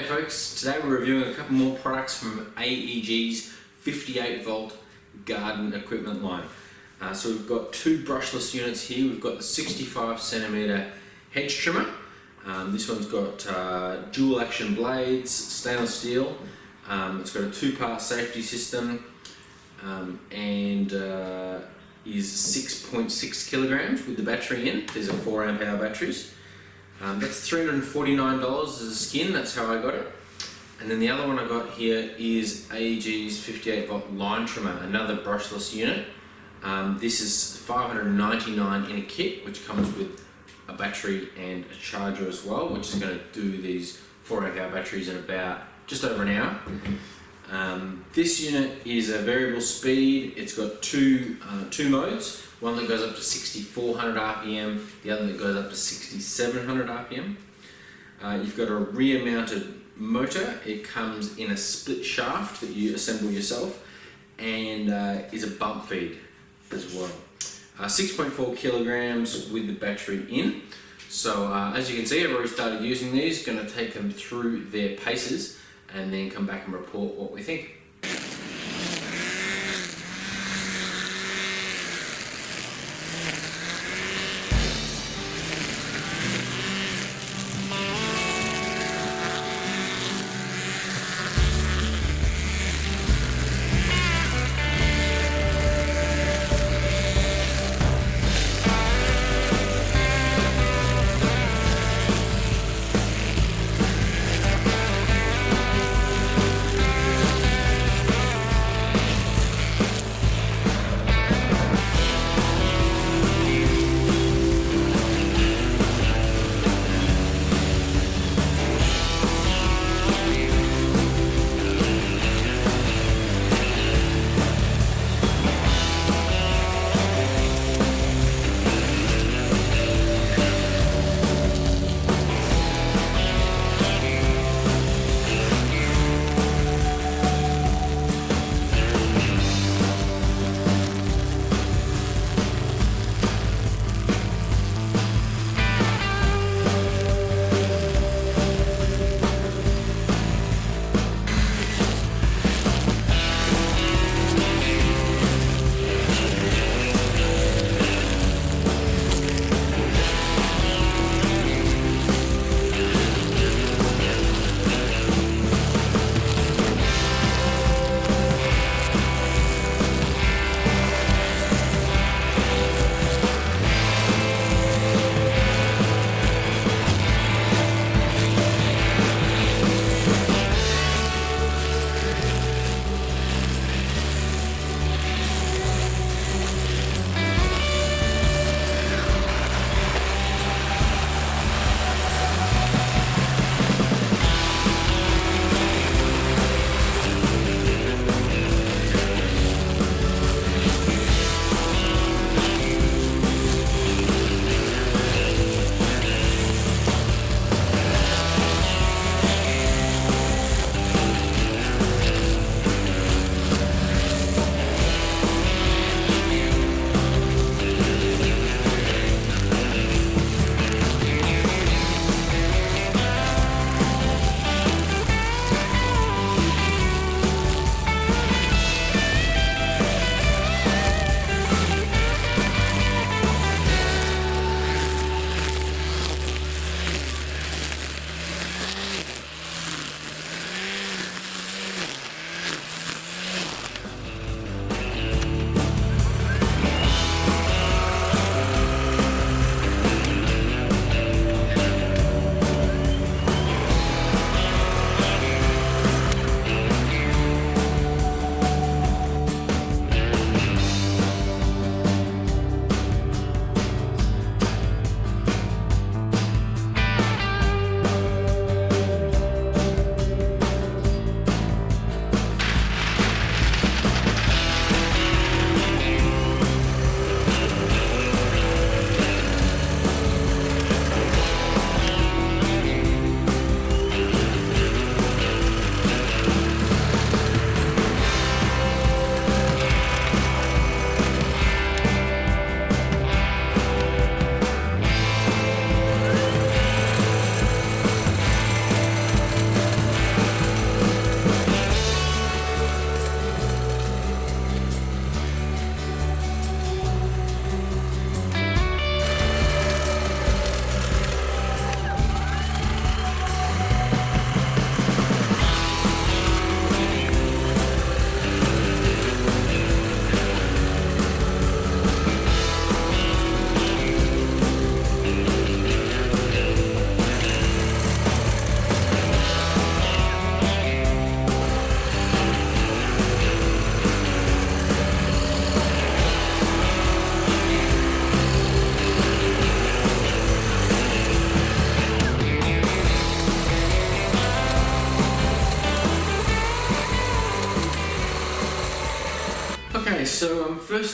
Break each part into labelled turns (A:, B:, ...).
A: G'day folks, today we're reviewing a couple more products from AEG's 58 volt garden equipment line. So we've got two brushless units here. We've got the 65cm hedge trimmer. This one's got dual action blades, stainless steel. It's got a two-part safety system and is 6.6 kilograms with the battery in. These are 4 amp hour batteries. That's $349 as a skin, that's how I got it. And then the other one I got here is AEG's 58 volt line trimmer, another brushless unit. This is $599 in a kit, which comes with a battery and a charger as well, which is going to do these 4 amp hour batteries in about just over an hour. This unit is a variable speed. It's got two modes. One that goes up to 6,400 RPM, the other that goes up to 6,700 RPM. You've got a rear mounted motor. It comes in a split shaft that you assemble yourself and is a bump feed as well. 6.4 kilograms with the battery in. So as you can see, I've already started using these. Going to take them through their paces and then come back and report what we think.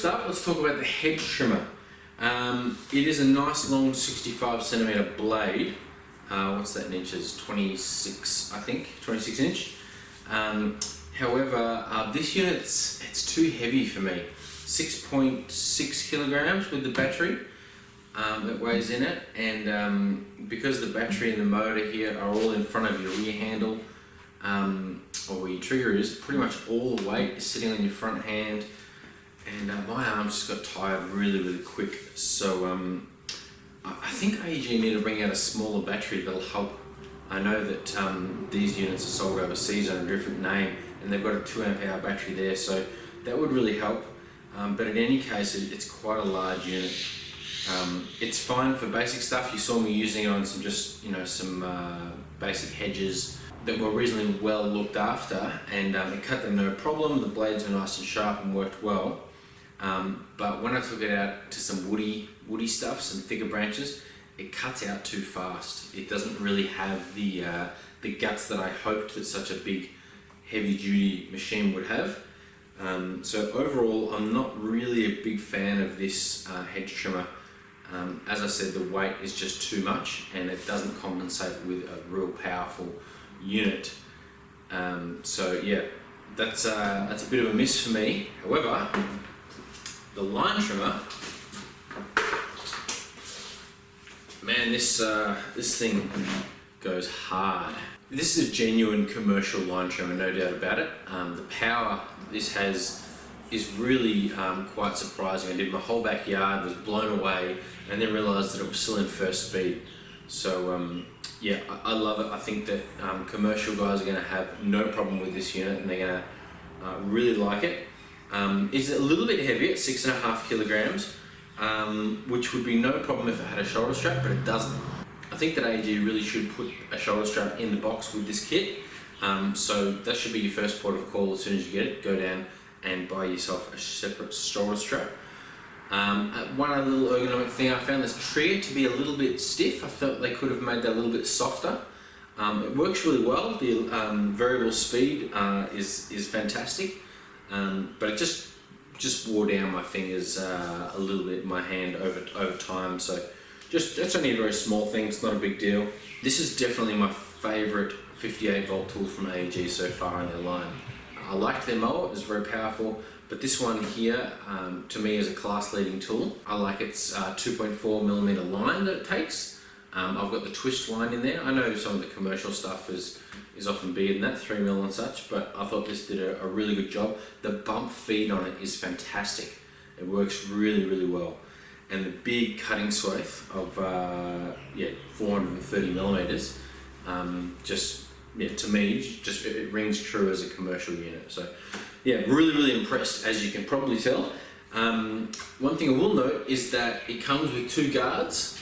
A: first up, let's talk about the Hedge Trimmer. It is a nice long 65cm blade. What's that in inches? 26, I think, 26 inch. However, this unit's too heavy for me. 6.6 kilograms with the battery that weighs in it, and because the battery and the motor here are all in front of your rear handle, or where your trigger is, pretty much all the weight is sitting on your front hand, and my arms just got tired really quick. So I think AEG need to bring out a smaller battery that'll help. I know that these units are sold overseas under a different name, and they've got a 2 amp hour battery there, so that would really help. But in any case, it's quite a large unit. It's fine for basic stuff. You saw me using it on some some basic hedges that were reasonably well looked after, and it cut them no problem. The blades were nice and sharp and worked well. But when I took it out to some woody stuff, some thicker branches, it cuts out too fast. It doesn't really have the guts that I hoped that such a big, heavy-duty machine would have. So overall, I'm not really a big fan of this hedge trimmer. As I said, the weight is just too much, and it doesn't compensate with a real powerful unit. So yeah, that's a bit of a miss for me. However, the line trimmer, man, this thing goes hard. This is a genuine commercial line trimmer, no doubt about it. The power this has is really quite surprising. I did my whole backyard, was blown away, and then realised that it was still in first speed. So yeah, I love it. I think that commercial guys are going to have no problem with this unit, and they're going to really like it. It's a little bit heavy at 6.5 kilograms, which would be no problem if it had a shoulder strap, but it doesn't. I think that AEG really should put a shoulder strap in the box with this kit. So that should be your first port of call as soon as you get it. Go down and buy yourself a separate shoulder strap. One other little ergonomic thing, I found this trigger to be a little bit stiff. I thought they could have made that a little bit softer. It works really well. The variable speed is fantastic, but it just wore down my fingers a little bit, my hand over time. So that's only a very small thing. It's not a big deal. This is definitely my favourite 58 volt tool from AEG so far in their line. I liked their mower, it was very powerful, but this one here, to me, is a class-leading tool. I like its 2.4mm line that it takes. I've got the twist line in there. I know some of the commercial stuff is often bigger than that, 3mm and such, but I thought this did a really good job. The bump feed on it is fantastic. It works really well. And the big cutting swathe of 430mm, to me, it rings true as a commercial unit. So yeah, really impressed, as you can probably tell. One thing I will note is that it comes with 2 guards,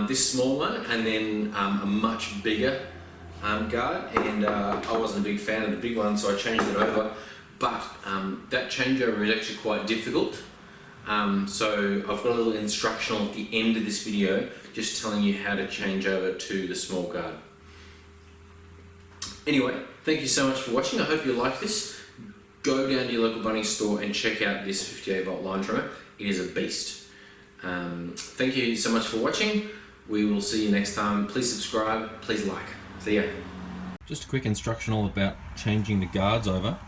A: this small one and then a much bigger guard, and I wasn't a big fan of the big one, so I changed it over, but that changeover is actually quite difficult. So I've got a little instructional at the end of this video just telling you how to change over to the small guard. Anyway, thank you so much for watching. I hope you like this. Go down to your local Bunnings store and check out this 58 volt line trimmer. It is a beast. Thank you so much for watching. We will see you next time. Please subscribe, please like. See ya. Just a quick instructional about changing the guards over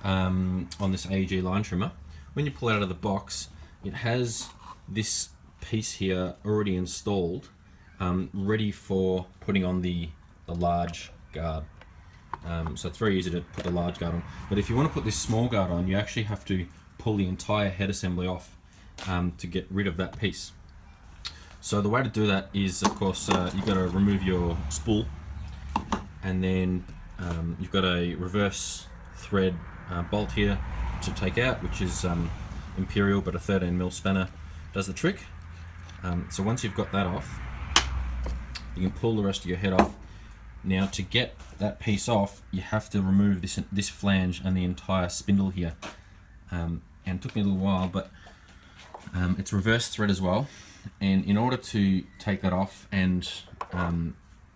A: on this AEG line trimmer. When you pull it out of the box, it has this piece here already installed, ready for putting on the large guard. So it's very easy to put the large guard on. But if you want to put this small guard on, you actually have to pull the entire head assembly off to get rid of that piece. So the way to do that is, of course, you've got to remove your spool, and then you've got a reverse thread bolt here to take out, which is Imperial, but a 13mm spanner does the trick. So once you've got that off, you can pull the rest of your head off. Now, to get that piece off, you have to remove this flange and the entire spindle here. And it took me a little while, but it's reverse thread as well. And in order to take that off, and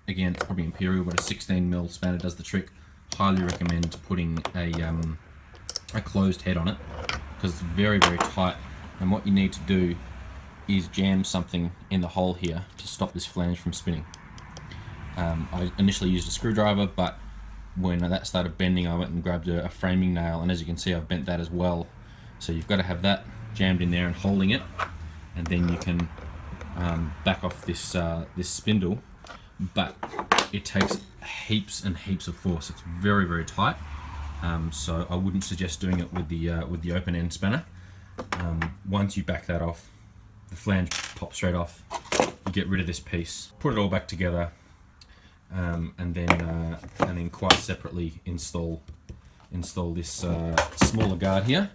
A: again, it's probably Imperial, but a 16mm spanner does the trick. Highly recommend putting a closed head on it, because it's very tight And what you need to do is jam something in the hole here to stop this flange from spinning. I initially used a screwdriver, but when that started bending, I went and grabbed a framing nail, and as you can see, I've bent that as well. So you've got to have that jammed in there and holding it, and then you can back off this this spindle. But it takes heaps and heaps of force. It's very, very tight. So I wouldn't suggest doing it with the open end spanner. Once you back that off, the flange pops straight off. You get rid of this piece, put it all back together, and then quite separately install this smaller guard here.